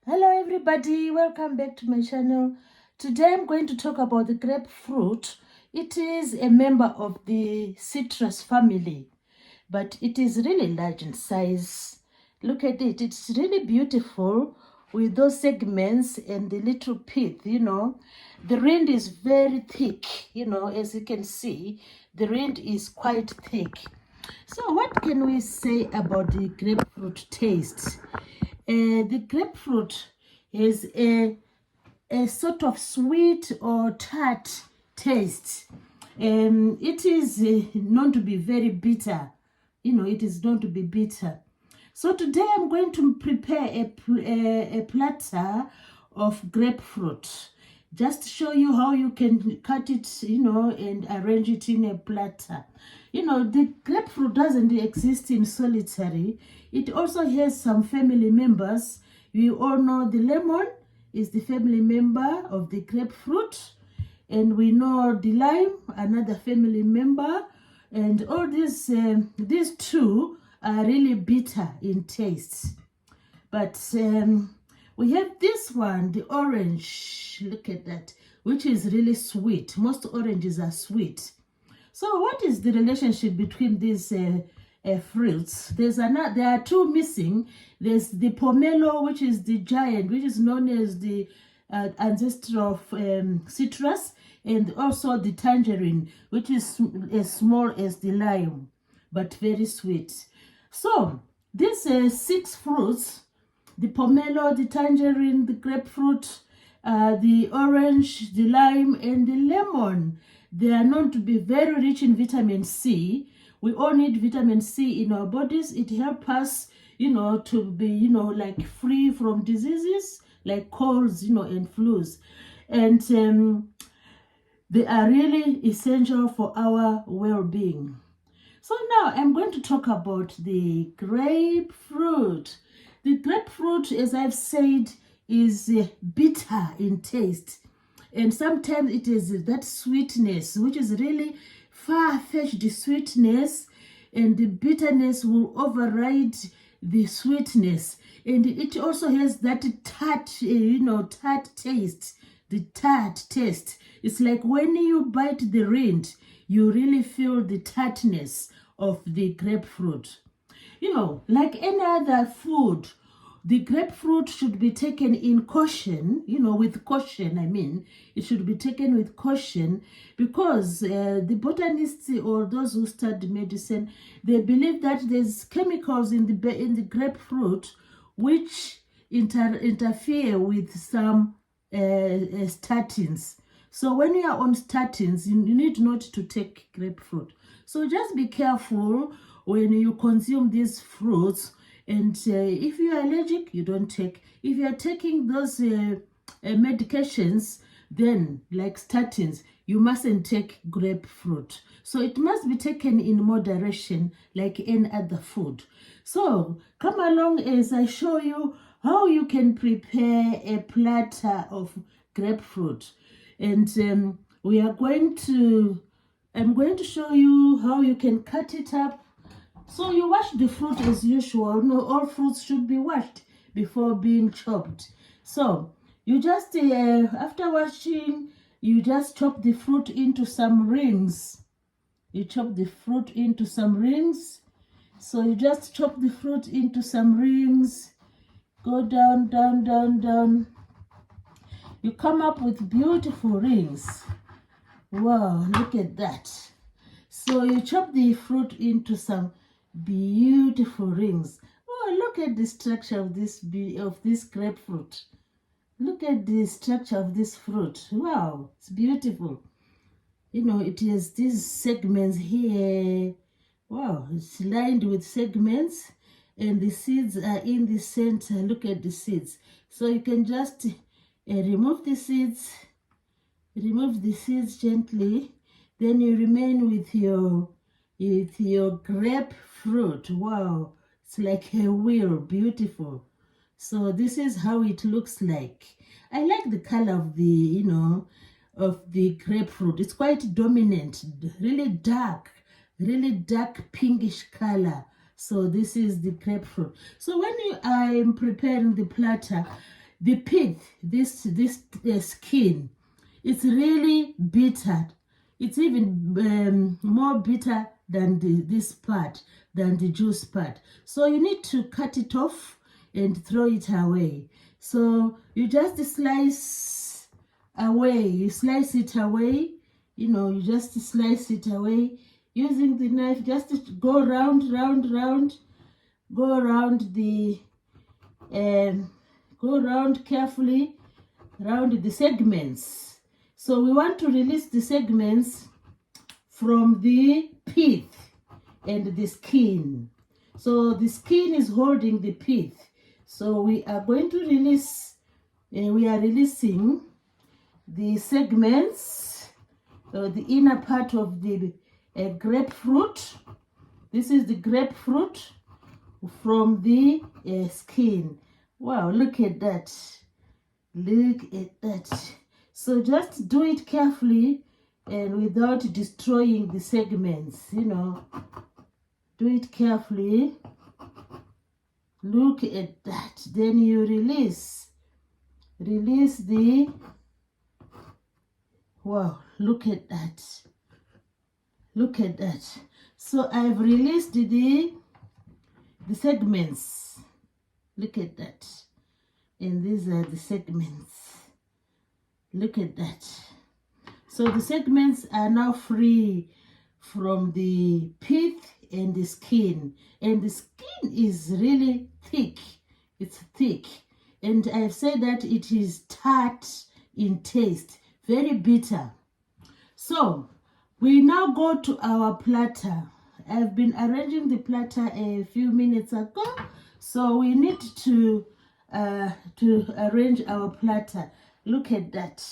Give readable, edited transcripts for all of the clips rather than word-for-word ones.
Hello everybody, welcome back to my channel. Today I'm going to talk about the grapefruit. It is a member of the citrus family, but it is really large in size. Look at it, it's really beautiful with those segments and the little pith, The rind is very thick, as you can see, the rind is quite thick. So what can we say about the grapefruit taste? The grapefruit has a sort of sweet or tart taste. It is known to be very bitter. It is known to be bitter. So today I'm going to prepare a platter of grapefruit. Just to show you how you can cut it, and arrange it in a platter. The grapefruit doesn't exist in solitary. It also has some family members. You all know the lemon is the family member of the grapefruit. And we know the lime, another family member. And all these two are really bitter in taste. But we have this one, the orange. Look at that, which is really sweet. Most oranges are sweet. So what is the relationship between these fruits? There are two missing. There's the pomelo, which is the giant, which is known as the ancestor of citrus, and also the tangerine, which is as small as the lime, but very sweet. So these 6 fruits, the pomelo, the tangerine, the grapefruit, the orange, the lime, and the lemon, they are known to be very rich in vitamin C. We all need vitamin C in our bodies. It helps us, to be, like free from diseases like colds, and flus. And they are really essential for our well-being. So now I'm going to talk about the grapefruit. The grapefruit, as I've said, is bitter in taste. And sometimes it is that sweetness, which is really far-fetched sweetness, and the bitterness will override the sweetness. And it also has that tart, tart taste, the tart taste. It's like when you bite the rind, you really feel the tartness of the grapefruit. Like any other food, the grapefruit should be taken in caution, with caution, It should be taken with caution because the botanists or those who study medicine, they believe that there's chemicals in the grapefruit which interfere with some statins. So when you are on statins, you need not to take grapefruit. So just be careful when you consume these fruits. And if you are allergic, you don't take. If you are taking those medications, then like statins, you mustn't take grapefruit. So it must be taken in moderation like any other food. So come along as I show you how you can prepare a platter of grapefruit. And I'm going to show you how you can cut it up. So you wash the fruit as usual. No, all fruits should be washed before being chopped. So you just, after washing, you just chop the fruit into some rings. You chop the fruit into some rings. So you just chop the fruit into some rings. Go down, down, down, down. You come up with beautiful rings. Wow, look at that. So you chop the fruit into some beautiful rings. Oh, look at the structure of this grapefruit. Look at the structure of this fruit. Wow, it's beautiful. It has these segments here. Wow, it's lined with segments, and the seeds are in the center. Look at the seeds. So you can just remove the seeds. Remove the seeds gently. Then you remain with your grapefruit. Wow, it's like a wheel. Beautiful. So this is how it looks like. I like the color of the grapefruit. It's quite dominant, really dark pinkish color. So this is the grapefruit. So when I'm preparing the platter, the pith, this skin, it's really bitter. It's even more bitter than this part, than the juice part. So you need to cut it off and throw it away. So you just slice away, you slice it away, you know, you just slice it away using the knife. Just go round, go around the go around carefully around the segments. So we want to release the segments from the pith and the skin. So the skin is holding the pith. So we are going to release, we are releasing the segments, the inner part of the grapefruit. This is the grapefruit from the skin. Wow, look at that. Look at that. So just do it carefully and without destroying the segments, you know. Do it carefully. Look at that. Then you release the, wow, look at that. Look at that. So I've released the segments. Look at that. And these are the segments. Look at that. So the segments are now free from the pith and the skin. And the skin is really thick. It's thick. And I've said that it is tart in taste. Very bitter. So we now go to our platter. I've been arranging the platter a few minutes ago. So we need to arrange our platter. Look at that.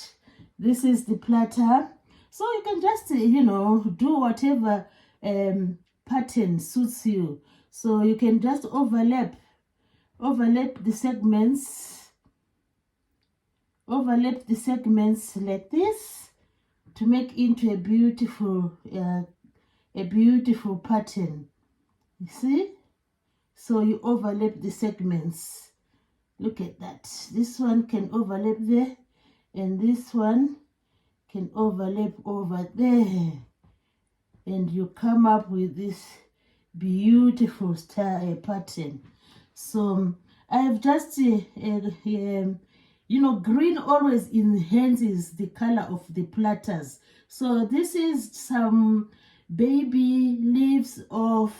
This is the platter. So you can just, you know, do whatever pattern suits you. So you can just overlap the segments. Overlap the segments like this to make into a beautiful pattern. You see? So you overlap the segments. Look at that. This one can overlap there, and this one can overlap over there. And you come up with this beautiful pattern. So I've just, you know, green always enhances the color of the platters. So this is some baby leaves of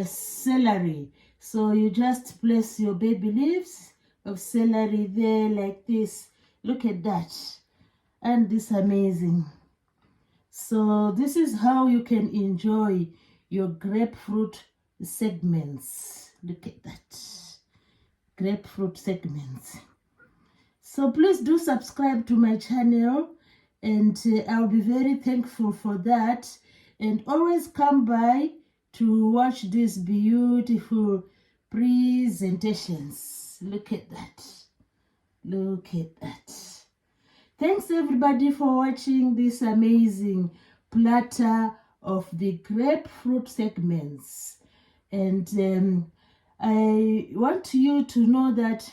celery. So you just place your baby leaves of celery there like this. Look at that. And this amazing. So this is how you can enjoy your grapefruit segments. Look at that. Grapefruit segments. So please do subscribe to my channel, and I'll be very thankful for that. And always come by to watch these beautiful presentations. Look at that. Look at that. Thanks everybody for watching this amazing platter of the grapefruit segments. And I want you to know that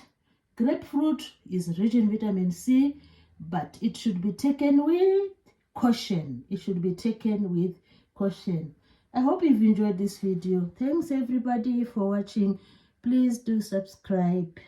grapefruit is rich in vitamin C, but it should be taken with caution. It should be taken with caution. I hope you've enjoyed this video. Thanks everybody for watching. Please do subscribe.